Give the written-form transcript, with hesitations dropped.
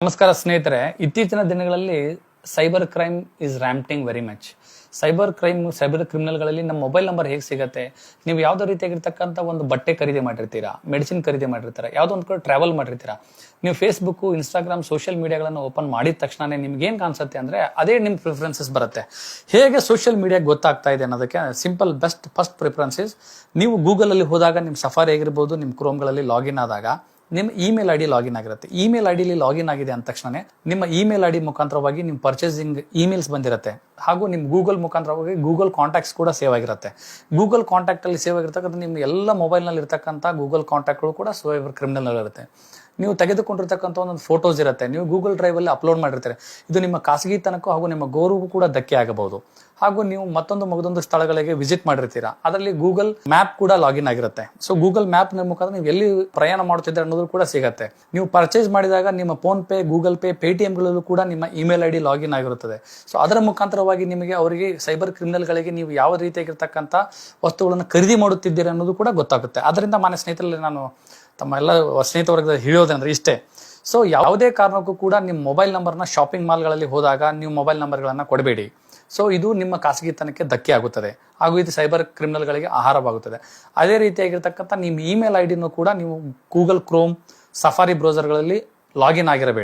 ನಮಸ್ಕಾರ ಸ್ನೇಹಿತರೆ, ಇತ್ತೀಚಿನ ದಿನಗಳಲ್ಲಿ cyber crime is ramping very much. Cyber ಕ್ರಿಮಿನಲ್ಗಳಲ್ಲಿ ನಮ್ಮ ಮೊಬೈಲ್ ನಂಬರ್ ಹೇಗೆ ಸಿಗುತ್ತೆ? ನೀವು ಯಾವುದೋ ರೀತಿಯಾಗಿರ್ತಕ್ಕಂಥ ಒಂದು ಬಟ್ಟೆ ಖರೀದಿ ಮಾಡಿರ್ತೀರಾ, ಮೆಡಿಸಿನ್ ಖರೀದಿ ಮಾಡಿರ್ತೀರಾ, ಯಾವುದೋ ಒಂದು ಕಡೆ ಟ್ರಾವೆಲ್ ಮಾಡಿರ್ತೀರಾ, ನೀವು ಫೇಸ್ಬುಕ್, ಇನ್ಸ್ಟಾಗ್ರಾಮ್, ಸೋಷಿಯಲ್ ಮೀಡಿಯಾಗಳನ್ನು ಓಪನ್ ಮಾಡಿದ ತಕ್ಷಣ ನಿಮ್ಗೆ ಏನು ಕಾಣಿಸುತ್ತೆ ಅಂದ್ರೆ ಅದೇ ನಿಮ್ಮ ಪ್ರಿಫರೆನ್ಸಸ್ ಬರುತ್ತೆ. ಹೇಗೆ ಸೋಷಿಯಲ್ ಮೀಡಿಯಾ ಗೊತ್ತಾಗ್ತಾ ಇದೆ ಅನ್ನೋದಕ್ಕೆ ಸಿಂಪಲ್ ಫಸ್ಟ್ ಪ್ರಿಫರೆನ್ಸಸ್, ನೀವು ಗೂಗಲ್ ಅಲ್ಲಿ ಹೋದಾಗ ನಿಮ್ಮ ಸಫಾರಿ ಆಗಿರ್ಬೋದು, ನಿಮ್ಮ ಕ್ರೋಮ್ಗಳಲ್ಲಿ ಲಾಗಿನ್ ಆದಾಗ ನಿಮ್ಮ ಇಮೇಲ್ ಐ ಡಿ ಲಾಗಿನ್ ಆಗಿರುತ್ತೆ. ಇಮೇಲ್ ಐ ಡಿಲಿ ಲಾಗಿನ್ ಆಗಿದೆ ಅಂದ ತಕ್ಷಣ ನಿಮ್ಮ ಇಮೇಲ್ ಐ ಡಿ ಮುಖಾಂತರವಾಗಿ ನಿಮ್ಮ ಪರ್ಚೇಸಿಂಗ್ ಇಮೇಲ್ಸ್ ಬಂದಿರುತ್ತೆ. ಹಾಗೂ ನಿಮ್ಮ ಗೂಗಲ್ ಮುಖಾಂತರವಾಗಿ ಗೂಗಲ್ ಕಾಂಟ್ಯಾಕ್ಟ್ಸ್ ಕೂಡ ಸೇವ್ ಆಗಿರುತ್ತೆ. ಗೂಗಲ್ ಕಾಂಟ್ಯಾಕ್ಟ್ ಅಲ್ಲಿ ಸೇವ್ ಆಗಿರ್ತಕ್ಕಂಥ ನಿಮ್ಮ ಎಲ್ಲ ಮೊಬೈಲ್ ನಲ್ಲಿ ಇರ್ತಕ್ಕಂಥ ಗೂಗಲ್ ಕಾಂಟ್ಯಾಕ್ಟ್ಗಳು ಕೂಡ ಸೈಬರ್ ಕ್ರಿಮಿನಲ್ ಇರುತ್ತೆ. ನೀವು ತೆಗೆದುಕೊಂಡಿರ್ತಕ್ಕಂಥ ಒಂದು ಫೋಟೋಸ್ ಇರುತ್ತೆ, ನೀವು ಗೂಗಲ್ ಡ್ರೈವ್ ಅಲ್ಲಿ ಅಪ್ಲೋಡ್ ಮಾಡಿರ್ತಾರೆ. ಇದು ನಿಮ್ಮ ಖಾಸಗಿತನಕ್ಕೂ ಹಾಗೂ ನಿಮ್ಮ ಗೌರವಕ್ಕೂ ಕೂಡ ಧಕ್ಕೆ ಆಗಬಹುದು. ಹಾಗೂ ನೀವು ಮಗದೊಂದು ಸ್ಥಳಗಳಿಗೆ ವಿಸಿಟ್ ಮಾಡಿರ್ತೀರಾ, ಅದರಲ್ಲಿ ಗೂಗಲ್ ಮ್ಯಾಪ್ ಕೂಡ ಲಾಗಿನ್ ಆಗಿರುತ್ತೆ. ಸೊ ಗೂಗಲ್ ಮ್ಯಾಪ್ ಮುಖಾಂತರ ನೀವು ಎಲ್ಲಿ ಪ್ರಯಾಣ ಮಾಡುತ್ತಿದ್ದೀರಾ ಅನ್ನೋದು ಕೂಡ ಸಿಗುತ್ತೆ. ನೀವು ಪರ್ಚೇಸ್ ಮಾಡಿದಾಗ ನಿಮ್ಮ phone pay, Google pay, Paytm ಗಳಲ್ಲೂ ಕೂಡ ನಿಮ್ಮ ಇಮೇಲ್ ಐ ಡಿ ಲಾಗಿನ್ ಆಗಿರುತ್ತದೆ. ಸೊ ಅದರ ಮುಖಾಂತರವಾಗಿ ನಿಮಗೆ ಅವರಿಗೆ ಸೈಬರ್ ಕ್ರಿಮಿನಲ್ಗಳಿಗೆ ನೀವು ಯಾವ ರೀತಿಯಾಗಿರ್ತಕ್ಕಂಥ ವಸ್ತುಗಳನ್ನು ಖರೀದಿ ಮಾಡುತ್ತಿದ್ದೀರಾ ಅನ್ನೋದು ಕೂಡ ಗೊತ್ತಾಗುತ್ತೆ. ಅದರಿಂದ ಮಾನ್ಯ ಸ್ನೇಹಿತರಲ್ಲಿ ನಾನು ತಮ್ಮ ಎಲ್ಲ ಸ್ನೇಹಿತವರ್ಗದ ಹೇಳೋದಂದ್ರೆ ಇಷ್ಟೇ. ಸೊ ಯಾವುದೇ ಕಾರಣಕ್ಕೂ ಕೂಡ ನಿಮ್ಮ ಮೊಬೈಲ್ ನಂಬರ್ನ ಶಾಪಿಂಗ್ ಮಾಲ್ಗಳಲ್ಲಿ ಹೋದಾಗ ನೀವು ಮೊಬೈಲ್ ನಂಬರ್ಗಳನ್ನು ಕೊಡಬೇಡಿ. ಸೊ ಇದು ನಿಮ್ಮ ಖಾಸಗಿತನಕ್ಕೆ ಧಕ್ಕೆ ಆಗುತ್ತದೆ ಹಾಗೂ ಇದು ಸೈಬರ್ ಕ್ರಿಮಿನಲ್ಗಳಿಗೆ ಆಹಾರವಾಗುತ್ತದೆ. ಅದೇ ರೀತಿಯಾಗಿರ್ತಕ್ಕಂಥ ನಿಮ್ಮ ಇಮೇಲ್ ಐ ಡಿನೂ ಕೂಡ ನೀವು ಗೂಗಲ್ ಕ್ರೋಮ್, ಸಫಾರಿ ಬ್ರೌಸರ್ಗಳಲ್ಲಿ ಲಾಗಿನ್ ಆಗಿರಬೇಡಿ.